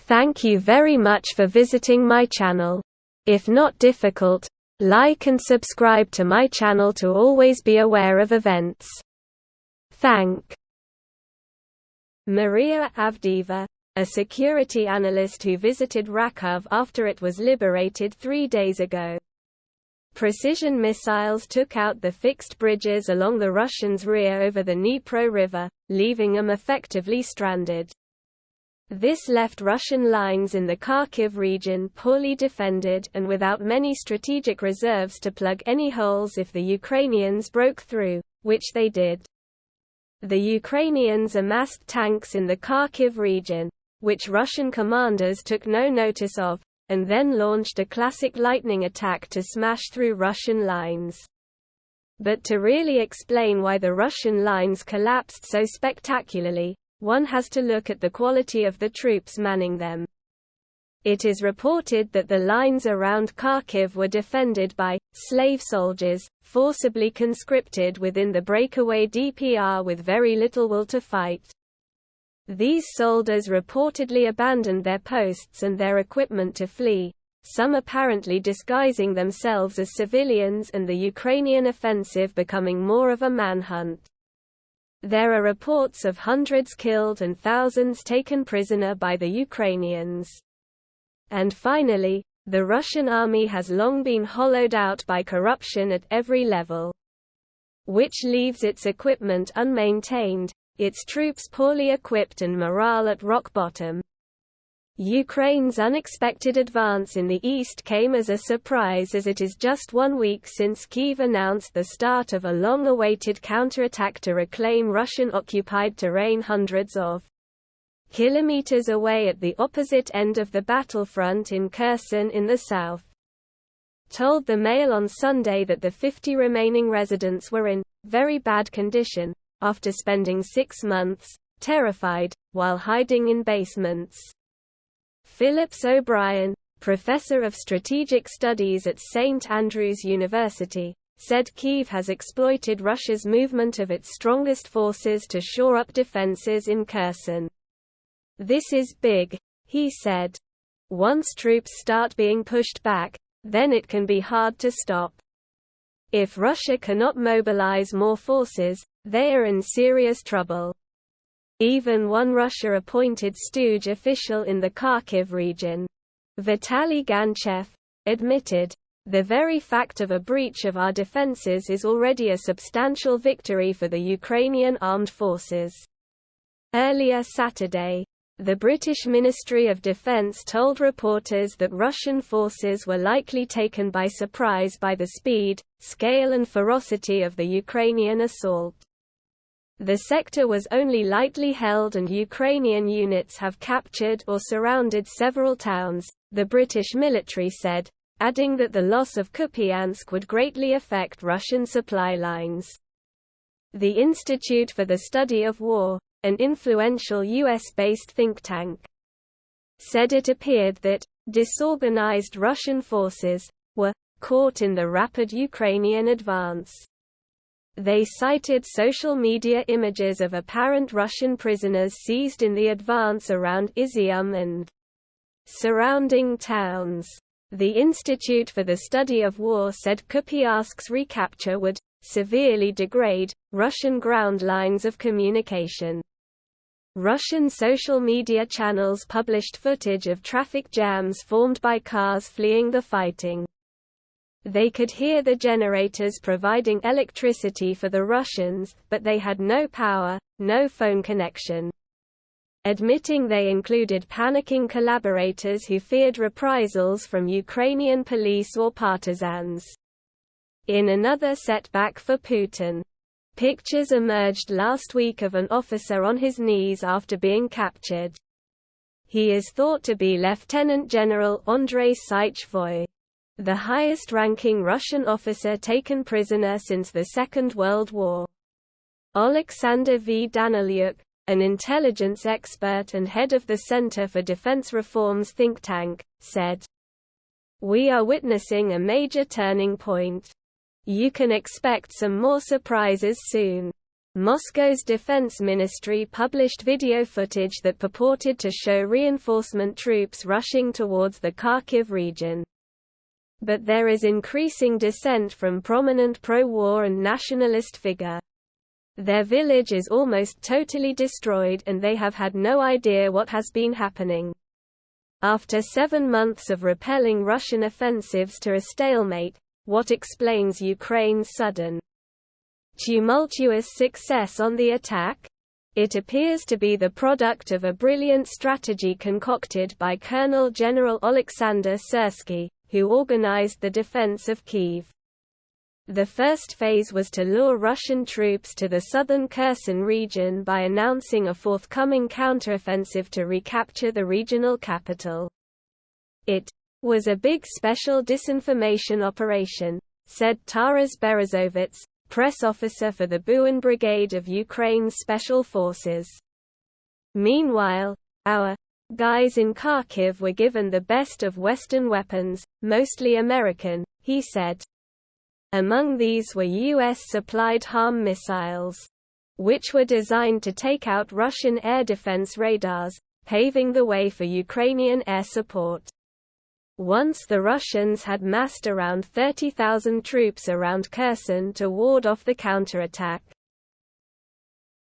Thank you very much for visiting my channel. If not difficult, like and subscribe to my channel to always be aware of events. Thank Maria Avdeeva, a security analyst who visited Rakov after it was liberated 3 days ago. Precision missiles took out the fixed bridges along the Russians' rear over the Dnipro River, leaving them effectively stranded. This left Russian lines in the Kharkiv region poorly defended and without many strategic reserves to plug any holes if the Ukrainians broke through, which they did. The Ukrainians amassed tanks in the Kharkiv region, which Russian commanders took no notice of, and then launched a classic lightning attack to smash through Russian lines. But to really explain why the Russian lines collapsed so spectacularly, one has to look at the quality of the troops manning them. It is reported that the lines around Kharkiv were defended by slave soldiers, forcibly conscripted within the breakaway DPR with very little will to fight. These soldiers reportedly abandoned their posts and their equipment to flee, some apparently disguising themselves as civilians, and the Ukrainian offensive becoming more of a manhunt. There are reports of hundreds killed and thousands taken prisoner by the Ukrainians. And finally, the Russian army has long been hollowed out by corruption at every level, which leaves its equipment unmaintained, its troops poorly equipped and morale at rock bottom. Ukraine's unexpected advance in the east came as a surprise, as it is just 1 week since Kyiv announced the start of a long-awaited counterattack to reclaim Russian-occupied terrain hundreds of kilometers away at the opposite end of the battlefront in Kherson in the south. Told the Mail on Sunday that the 50 remaining residents were in very bad condition, after spending 6 months, terrified, while hiding in basements. Phillips O'Brien, professor of strategic studies at St. Andrews University, said Kyiv has exploited Russia's movement of its strongest forces to shore up defenses in Kherson. This is big, he said. Once troops start being pushed back, then it can be hard to stop. If Russia cannot mobilize more forces, they are in serious trouble. Even one Russia-appointed stooge official in the Kharkiv region, Vitaly Ganchev, admitted, "The very fact of a breach of our defenses is already a substantial victory for the Ukrainian armed forces." Earlier Saturday, the British Ministry of Defence told reporters that Russian forces were likely taken by surprise by the speed, scale and ferocity of the Ukrainian assault. The sector was only lightly held and Ukrainian units have captured or surrounded several towns, the British military said, adding that the loss of Kupiansk would greatly affect Russian supply lines. The Institute for the Study of War, an influential US-based think tank, said it appeared that disorganized Russian forces were caught in the rapid Ukrainian advance. They cited social media images of apparent Russian prisoners seized in the advance around Izium and surrounding towns. The Institute for the Study of War said Kupiansk's recapture would severely degrade Russian ground lines of communication. Russian social media channels published footage of traffic jams formed by cars fleeing the fighting. They could hear the generators providing electricity for the Russians, but they had no power, no phone connection. Admitting they included panicking collaborators who feared reprisals from Ukrainian police or partisans. In another setback for Putin, pictures emerged last week of an officer on his knees after being captured. He is thought to be Lieutenant General Andrei Sychvoy, the highest-ranking Russian officer taken prisoner since the Second World War. Alexander V. Danilyuk, an intelligence expert and head of the Center for Defense Reform's think tank, said, "We are witnessing a major turning point. You can expect some more surprises soon. Moscow's defense ministry published video footage that purported to show reinforcement troops rushing towards the Kharkiv region. But there is increasing dissent from prominent pro-war and nationalist figure. Their village is almost totally destroyed and they have had no idea what has been happening. After 7 months of repelling Russian offensives to a stalemate, what explains Ukraine's sudden, tumultuous success on the attack? It appears to be the product of a brilliant strategy concocted by Colonel General Alexander Syrsky, who organized the defense of Kyiv. The first phase was to lure Russian troops to the southern Kherson region by announcing a forthcoming counteroffensive to recapture the regional capital. It was a big special disinformation operation, said Taras Berezovets, press officer for the Buin Brigade of Ukraine's Special Forces. Meanwhile, our guys in Kharkiv were given the best of Western weapons, mostly American, he said. Among these were U.S.-supplied HARM missiles, which were designed to take out Russian air defense radars, paving the way for Ukrainian air support. Once the Russians had massed around 30,000 troops around Kherson to ward off the counterattack.